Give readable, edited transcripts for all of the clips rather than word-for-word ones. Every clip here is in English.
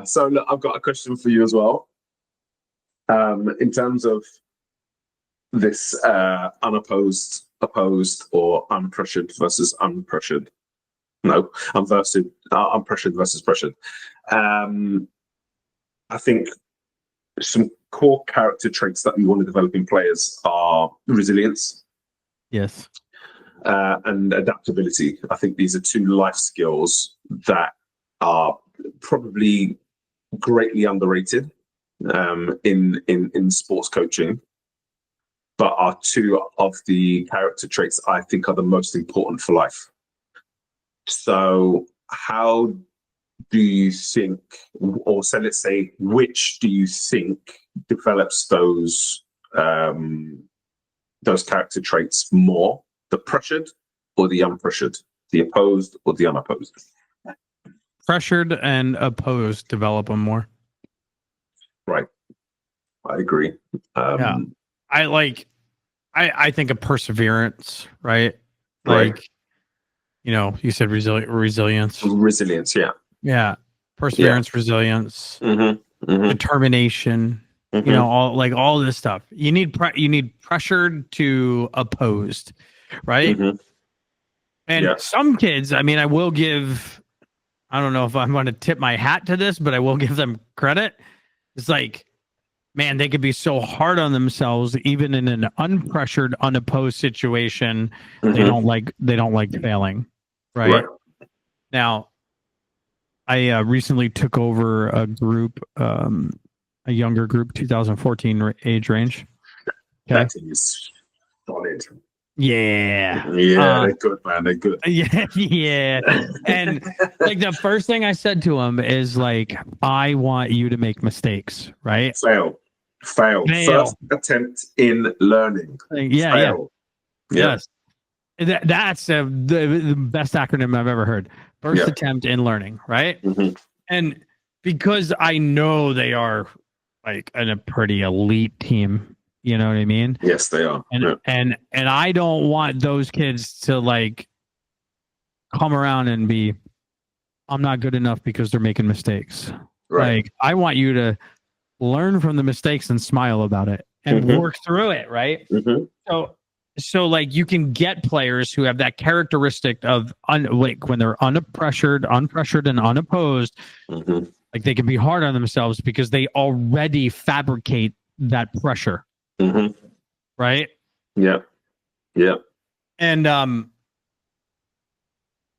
So look, I've got a question for you as well. In terms of this opposed or unpressured versus unpressured. No, unpressured versus pressured. I think some core character traits that we want to develop in players are resilience. Yes. And adaptability. I think these are two life skills that are probably greatly underrated in sports coaching, but are two of the character traits I think are the most important for life. So how do you think, or so let's say, which do you think develops those character traits more? The pressured or the unpressured? The opposed or the unopposed? Pressured and opposed develop them more. Right. I agree. Yeah. I think of perseverance, right? Right. Like, you said resilience. Resilience, yeah. Yeah. Perseverance, resilience, determination, all this stuff. You need pressured to opposed, right? And some kids, I don't know if I'm going to tip my hat to this, but I will give them credit. It's like, man, they could be so hard on themselves, even in an unpressured, unopposed situation. They don't like failing, right? Now, I recently took over a group, a younger group, 2014 age range. Okay. That is solid. Yeah. Yeah, they're good, man. They're good. Yeah. And like the first thing I said to him is like, I want you to make mistakes, right? Fail. First attempt in learning. Fail. Yes. That's the best acronym I've ever heard. First attempt in learning, right? And because I know they are like a pretty elite team, you know what I mean? Yes, they are. And I don't want those kids to like come around and be, I'm not good enough because they're making mistakes. Right. Like I want you to learn from the mistakes and smile about it and work through it, right? So like you can get players who have that characteristic of when they're unpressured and unopposed, like they can be hard on themselves because they already fabricate that pressure. Right? Yeah. And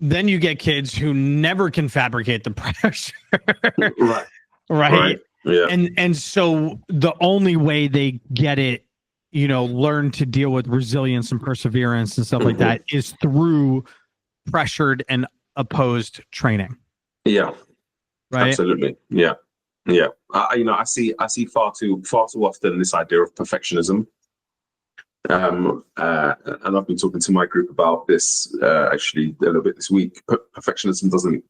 then you get kids who never can fabricate the pressure. Right. Yeah. And so the only way they get it, learn to deal with resilience and perseverance and stuff like that is through pressured and opposed training. Yeah. Right. Absolutely. Yeah. I see far too often this idea of perfectionism. And I've been talking to my group about this actually a little bit this week. Perfectionism doesn't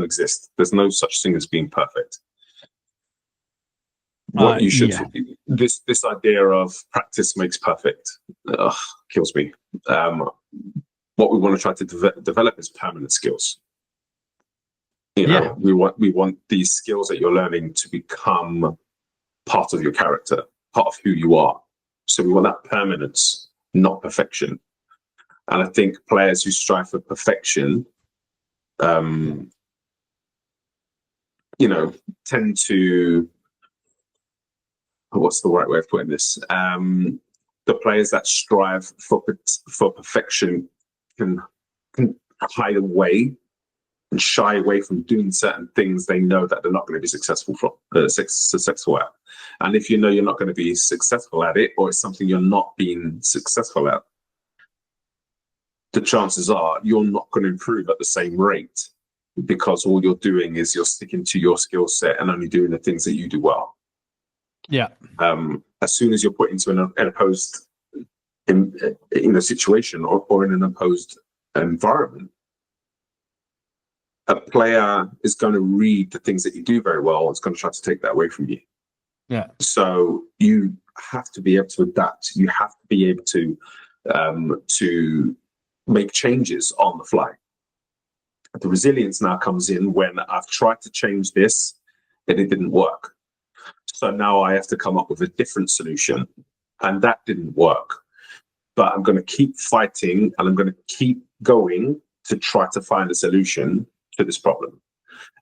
exist. There's no such thing as being perfect. What you should this idea of practice makes perfect kills me. What we want to try to develop is permanent skills. We want these skills that you're learning to become part of your character, part of who you are. So we want that permanence, not perfection. And I think players who strive for perfection, tend to, what's the right way of putting this? The players that strive for perfection can hide away and shy away from doing certain things they know that they're not going to be successful at. And if you know you're not going to be successful at it, or it's something you're not being successful at, the chances are you're not going to improve at the same rate, because all you're doing is you're sticking to your skill set and only doing the things that you do well. Yeah. As soon as you're put into an opposed in a situation or in an opposed environment, a player is going to read the things that you do very well. It's going to try to take that away from you. Yeah. So you have to be able to adapt. You have to be able to make changes on the fly. The resilience now comes in when I've tried to change this and it didn't work. So now I have to come up with a different solution, and that didn't work. But I'm going to keep fighting, and I'm going to keep going to try to find a solution to this problem.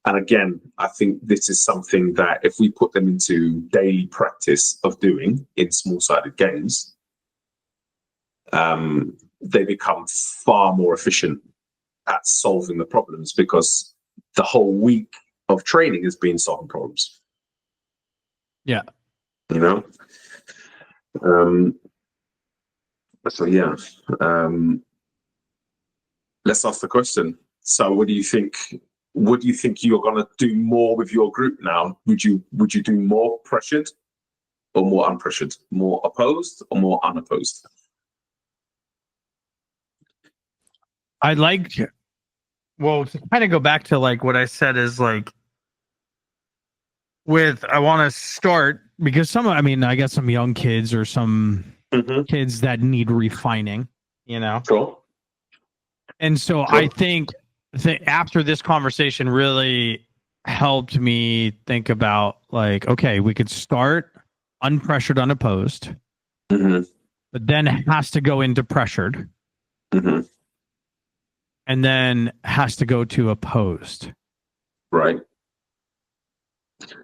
And again, I think this is something that if we put them into daily practice of doing in small-sided games, they become far more efficient at solving the problems, because the whole week of training has been solving problems. Yeah. You know? So yeah. Let's ask the question. So what do you think you're gonna do more with your group now? Would you do more pressured or more unpressured? More opposed or more unopposed? I'd like to, well, to kind of go back to like what I said is like, I want to start, because I got some young kids or some kids that need refining, you know? Sure. And so I think that after this conversation really helped me think about like, okay, we could start unpressured, unopposed, but then it has to go into pressured. And then has to go to opposed. Right.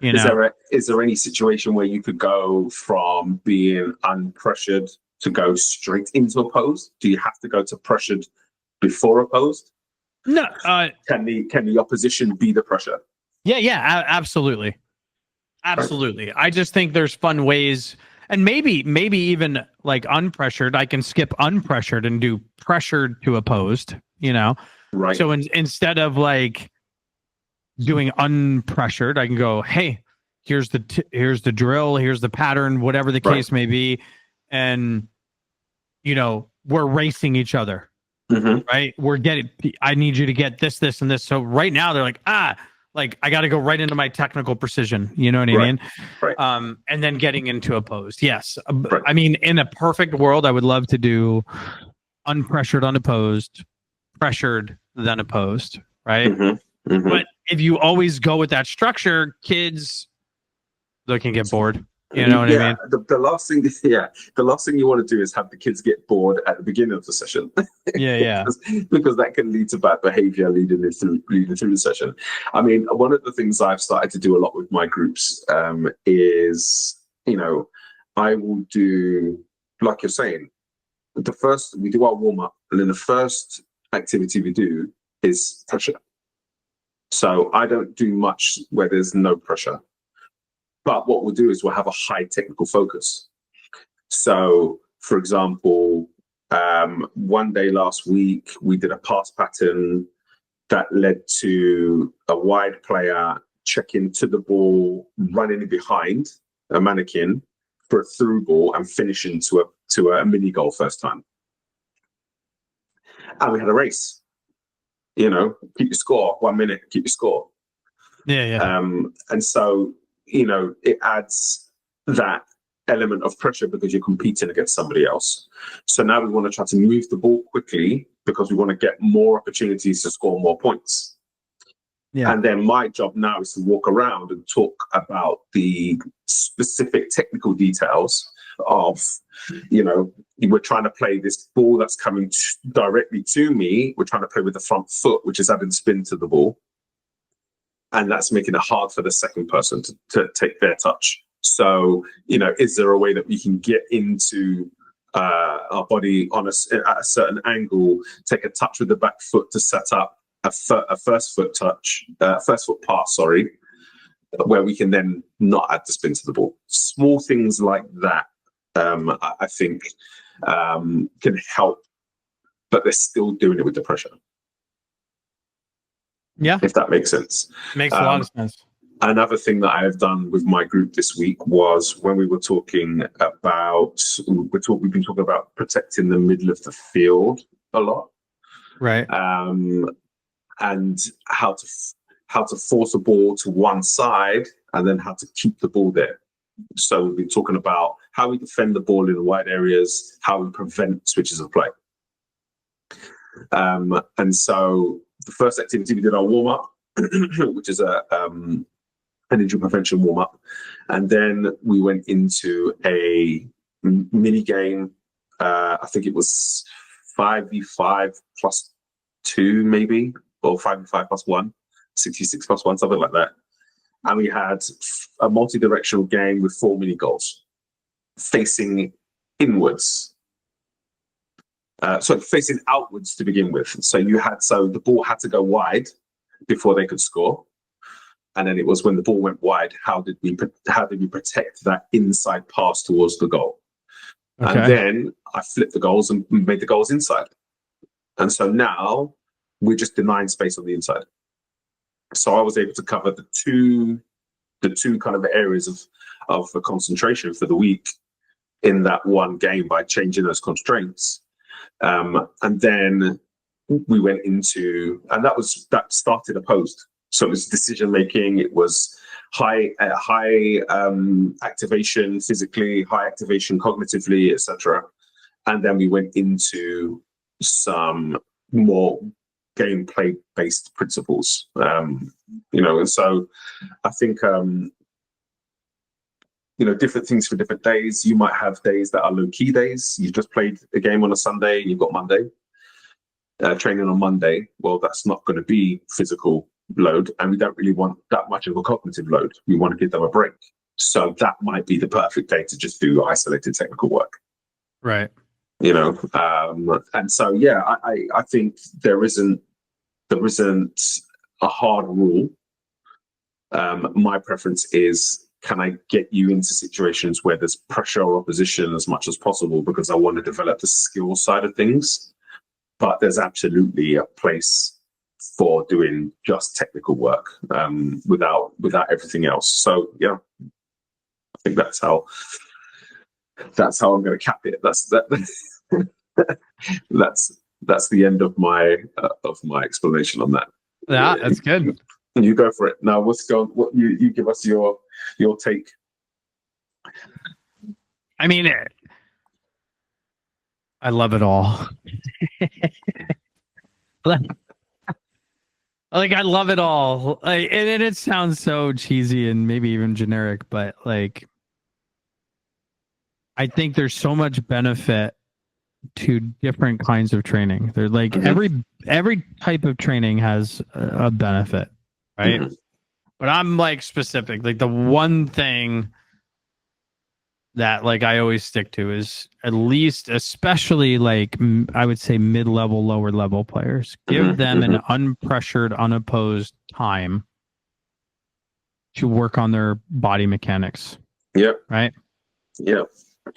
You know, is there any situation where you could go from being unpressured to go straight into opposed? Do you have to go to pressured before opposed? No. Can the opposition be the pressure? Yeah, absolutely. Absolutely. Right. I just think there's fun ways, and maybe even like unpressured, I can skip unpressured and do pressured to opposed. You know, right. So instead of like doing unpressured, I can go, hey, here's the drill, here's the pattern, whatever the case may be, and you know, we're racing each other, right? I need you to get this, and this. So right now they're like, like I got to go right into my technical precision. You know what I mean? Right. And then getting into opposed. Yes. Right. I mean, in a perfect world, I would love to do unpressured, unopposed, pressured, then opposed, right? But if you always go with that structure, kids, they can get bored. You know what I mean? The last thing you want to do is have the kids get bored at the beginning of the session. because that can lead to bad behavior leading through the session. I mean, one of the things I've started to do a lot with my groups is, you know, I will do, like you're saying, we do our warm up, and then the first activity we do is pressure. So I don't do much where there's no pressure. But what we'll do is we'll have a high technical focus. So, for example, one day last week, we did a pass pattern that led to a wide player checking to the ball, running behind a mannequin for a through ball and finishing to a mini goal first time. And we had a race. You know, keep your score, 1 minute, keep your score. And so, you know, it adds that element of pressure because you're competing against somebody else. So now we want to try to move the ball quickly because we want to get more opportunities to score more points. And then my job now is to walk around and talk about the specific technical details of, you know, we're trying to play this ball that's coming directly to me. We're trying to play with the front foot, which is adding spin to the ball. And that's making it hard for the second person to take their touch. So, you know, is there a way that we can get into our body on at a certain angle, take a touch with the back foot to set up a first foot pass, where we can then not add the spin to the ball. Small things like that, I think, can help, but they're still doing it with the pressure. Yeah. If that makes sense. Makes a lot of sense. Another thing that I have done with my group this week was when we were talking about, we've been talking about protecting the middle of the field a lot. Right. And how to force a ball to one side and then how to keep the ball there. So we've been talking about how we defend the ball in wide areas, how we prevent switches of play. And so the first activity we did our warm up, which is an injury prevention warm up, and then we went into a mini game. I think it was 5v5 plus 2 maybe, or 5v5 plus 1, 66 plus 1, something like that. And we had a multi-directional game with 4 mini goals facing inwards. Facing outwards to begin with. So the ball had to go wide before they could score. And then it was when the ball went wide, how did we protect that inside pass towards the goal? Okay. And then I flipped the goals and made the goals inside. And so now we're just denying space on the inside. So I was able to cover the two kind of areas of the concentration for the week in that one game by changing those constraints. And then we went into, and that started opposed. So it was decision making. It was high activation physically, high activation cognitively, etc. And then we went into some more gameplay based principles. And so I think different things for different days. You might have days that are low key days. You just played a game on a Sunday and you've got Monday training on Monday. Well, that's not going to be physical load, and we don't really want that much of a cognitive load. We want to give them a break. So that might be the perfect day to just do isolated technical work. Right. And so, yeah, I think there isn't a hard rule. My preference is, can I get you into situations where there's pressure or opposition as much as possible, because I want to develop the skill side of things. But there's absolutely a place for doing just technical work without everything else. So yeah, I think that's how I'm going to cap it. That's the end of my explanation on that. Yeah, that's good. You go for it now. What you give us your take? I mean, I love it all. Like, I love it all. Like, and it sounds so cheesy and maybe even generic, but like, I think there's so much benefit to different kinds of training. They're like, every type of training has a benefit, right? Mm-hmm. But I'm like specific. Like, the one thing that like I always stick to is, at least, especially like I would say mid-level, lower level players, give them an unpressured, unopposed time to work on their body mechanics. Yep. Right. Yep.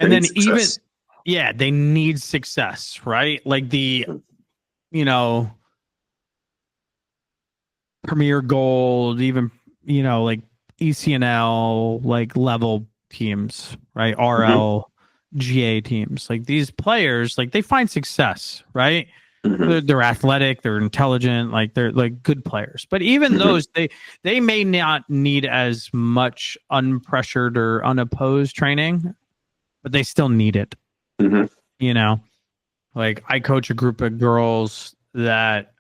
And then they need success, right? Like the, Premier Gold, even, like ECNL, like level teams, right? RL, GA teams, like these players, like they find success, right? They're athletic, they're intelligent, like they're like good players. But even those, they may not need as much unpressured or unopposed training, but they still need it. Like I coach a group of girls that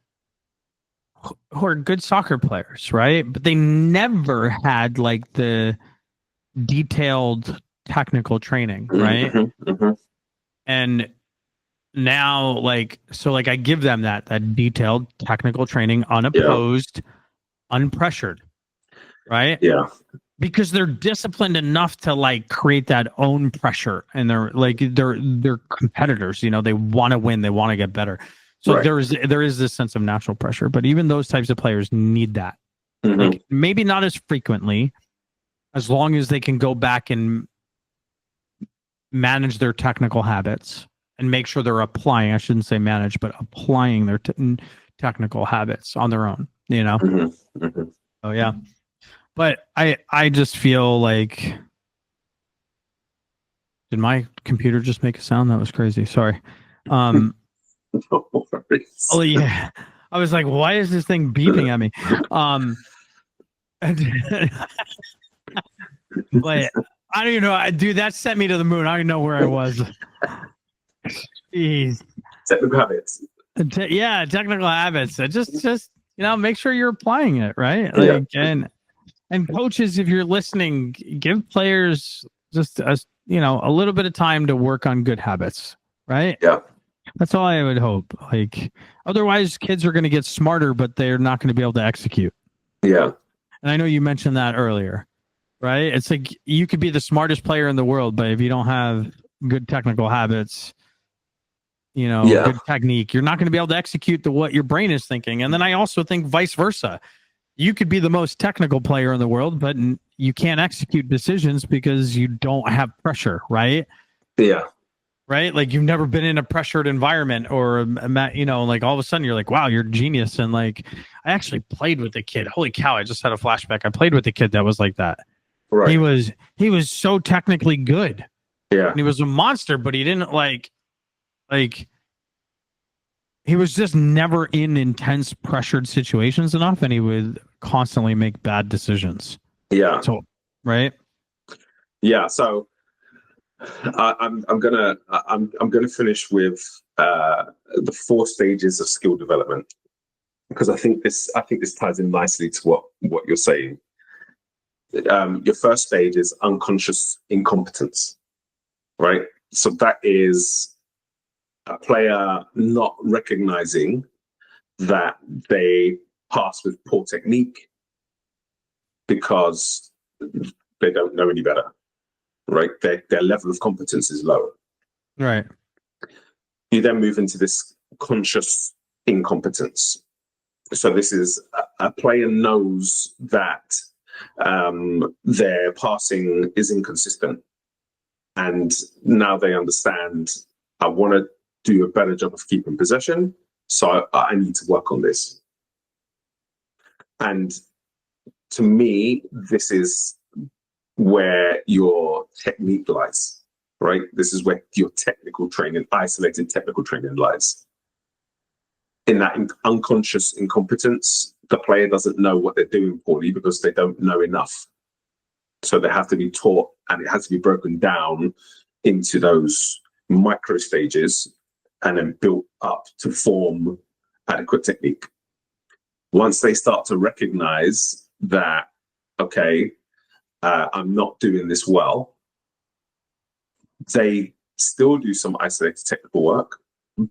who are good soccer players, right? But they never had like the detailed technical training, right? And now, like, so like I give them that detailed technical training, unopposed, unpressured, right? Yeah. Because they're disciplined enough to like create that own pressure, and they're competitors, they want to win, they want to get better. So there is this sense of natural pressure, but even those types of players need that. Like, maybe not as frequently, as long as they can go back and manage their technical habits and make sure they're applying, I shouldn't say manage, but applying their technical habits on their own, Oh yeah. But I just feel like, did my computer just make a sound? That was crazy. Sorry. Oh yeah. I was like, why is this thing beeping at me? But I don't even know. Dude, that sent me to the moon. I don't even know where I was. Jeez. Technical habits. Yeah, technical habits. Just make sure you're applying it, right? Like, and coaches, if you're listening, give players just a little bit of time to work on good habits, right? Yeah. That's all I would hope. Like, otherwise kids are going to get smarter, but they're not going to be able to execute. Yeah. And I know you mentioned that earlier, right? It's like you could be the smartest player in the world, but if you don't have good technical habits, good technique, you're not going to be able to execute what your brain is thinking. And then I also think vice versa. You could be the most technical player in the world, but you can't execute decisions because you don't have pressure, right? Yeah. Right? Like you've never been in a pressured environment or, like all of a sudden you're like, wow, you're a genius. And like, I actually played with a kid. Holy cow. I just had a flashback. I played with a kid that was like that. Right. He was so technically good. Yeah. And he was a monster, but he didn't like he was just never in intense pressured situations enough. And he would constantly make bad decisions. Yeah. So, right. Yeah. So I'm gonna finish with the 4 stages of skill development, because I think this ties in nicely to what you're saying. Your first stage is unconscious incompetence, right? So that is a player not recognizing that they pass with poor technique because they don't know any better, right? Their level of competence is low. Right. You then move into this conscious incompetence. So this is a player knows that their passing is inconsistent, and now they understand, I want to do a better job of keeping possession, so I need to work on this. And to me, this is where your technique lies, right? This is where your technical training, isolated technical training lies. In that unconscious incompetence, the player doesn't know what they're doing poorly because they don't know enough. So they have to be taught, and it has to be broken down into those micro stages and then built up to form adequate technique. Once they start to recognize that, okay, I'm not doing this well, they still do some isolated technical work,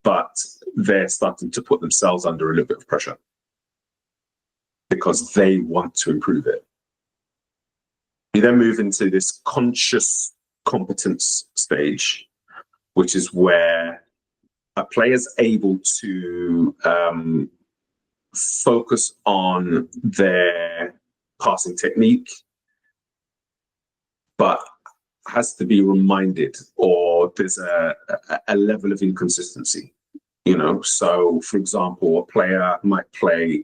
but they're starting to put themselves under a little bit of pressure because they want to improve it. You then move into this conscious competence stage, which is where a player's able to focus on their passing technique, but has to be reminded, or there's a level of inconsistency, So, for example, a player might play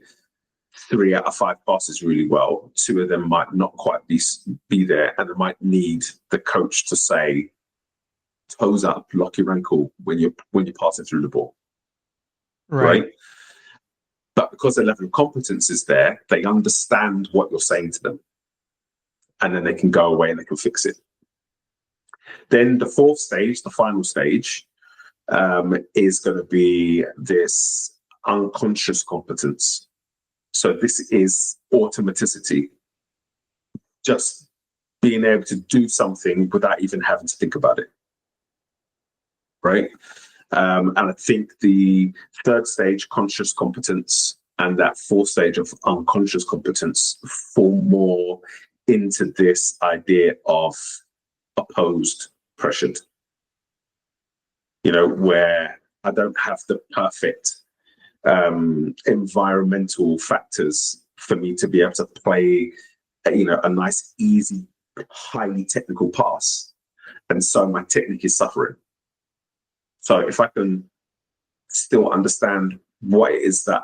3 out of 5 passes really well. 2 of them might not quite be there, and they might need the coach to say, toes up, lock your ankle when you're passing through the ball. Right? But because the level of competence is there, they understand what you're saying to them, and then they can go away and they can fix it. Then the 4th stage, the final stage, is going to be this unconscious competence. So this is automaticity, just being able to do something without even having to think about it, right? And I think the 3rd stage, conscious competence, and that 4th stage of unconscious competence fall more into this idea of opposed, pressured, where I don't have the perfect environmental factors for me to be able to play, a nice, easy, highly technical pass. And so my technique is suffering. So if I can still understand what it is that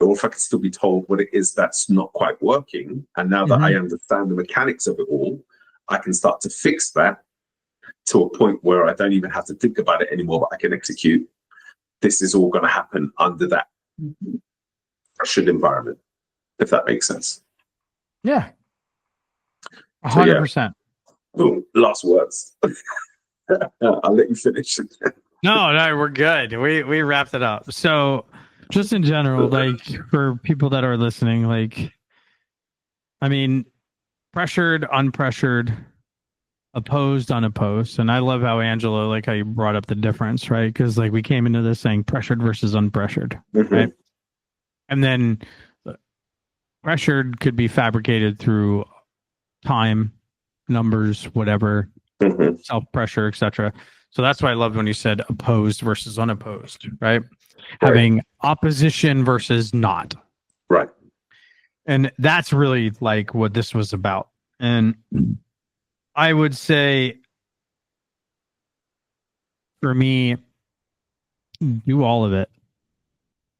or if I can still be told what it is that's not quite working, and now that I understand the mechanics of it all, I can start to fix that to a point where I don't even have to think about it anymore, but I can execute. This is all going to happen under that pressured environment, if that makes sense. Yeah. 100%. Boom, last words. I'll let you finish. No, we're good. We wrapped it up. So Just in general, like for people that are listening, like, I mean, pressured, unpressured, opposed, unopposed. And I love how Angelo, like how you brought up the difference, right? Because like we came into this saying pressured versus unpressured, right? And then pressured could be fabricated through time, numbers, whatever, self pressure, etc. So that's why I loved when you said opposed versus unopposed, right? Having opposition versus not. Right. And that's really like what this was about. And I would say for me, do all of it.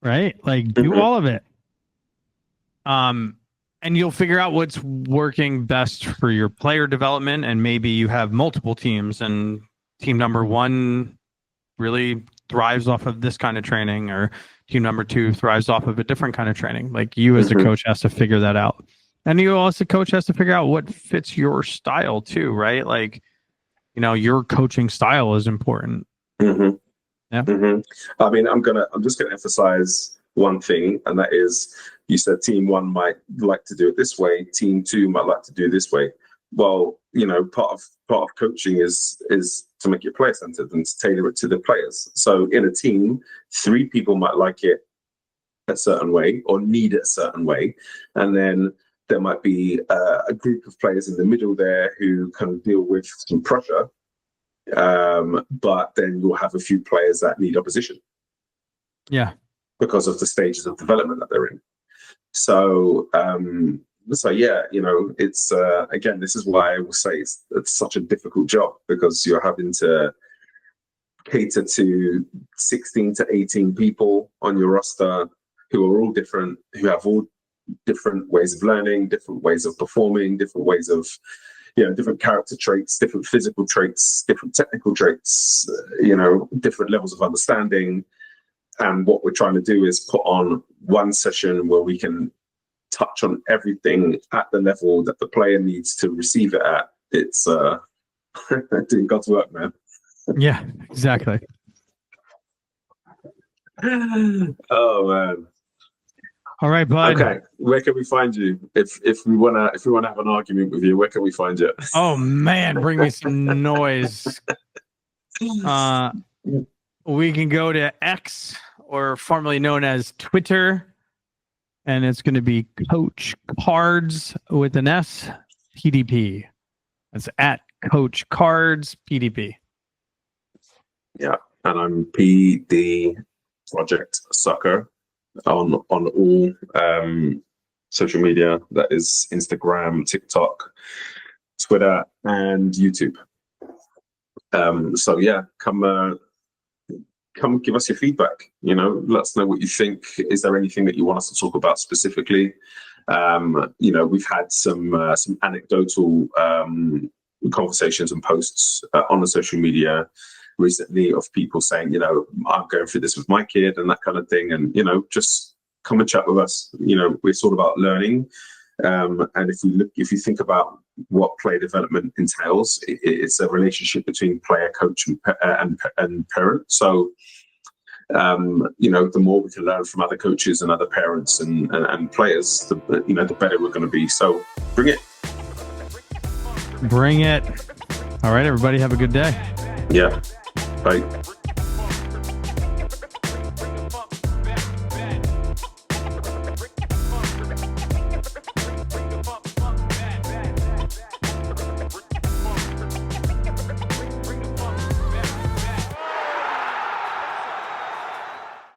Right? Like do all of it. And you'll figure out what's working best for your player development. And maybe you have multiple teams and team number one really thrives off of this kind of training, or team number two thrives off of a different kind of training. Like you as a coach has to figure that out. And you also coach has to figure out what fits your style too, right? Like, you know, your coaching style is important. Yeah. I mean, I'm just gonna emphasize one thing, and that is, you said team one might like to do it this way, team two might like to do it this way. Well, you know, part of coaching is to make it player centered and to tailor it to the players. So in a team, 3 people might like it a certain way or need it a certain way, and then there might be a group of players in the middle there who can deal with some pressure, but then you'll have a few players that need opposition. Yeah, because of the stages of development that they're in. So yeah, you know, it's again, this is why I will say it's such a difficult job, because you're having to cater to 16 to 18 people on your roster who are all different, who have all different ways of learning, different ways of performing, different ways of, you know, different character traits, different physical traits, different technical traits, you know, different levels of understanding. And what we're trying to do is put on one session where we can touch on everything at the level that the player needs to receive it at. It's doing God's work, man. Yeah, exactly. Oh man. All right, bud. Okay, where can we find you if we wanna have an argument with you? Where can we find you? Oh man, bring me some noise. We can go to X, or formerly known as Twitter, and it's going to be Coach Cards with an S PDP. That's at Coach Cards PDP. Yeah, and I'm PD Project Sucker on all social media. That is Instagram, TikTok, Twitter, and YouTube. So yeah, come give us your feedback. You know, let us know what you think. Is there anything that you want us to talk about specifically? You know, we've had some anecdotal conversations and posts on the social media recently of people saying, you know, I'm going through this with my kid and that kind of thing. And, you know, just come and chat with us. You know, we're sort of about learning. And if you think about what player development entails, it's a relationship between player, coach, and parent. So, you know, the more we can learn from other coaches and other parents and players, the better we're going to be. So bring it. Bring it. All right, everybody, have a good day. Yeah. Bye.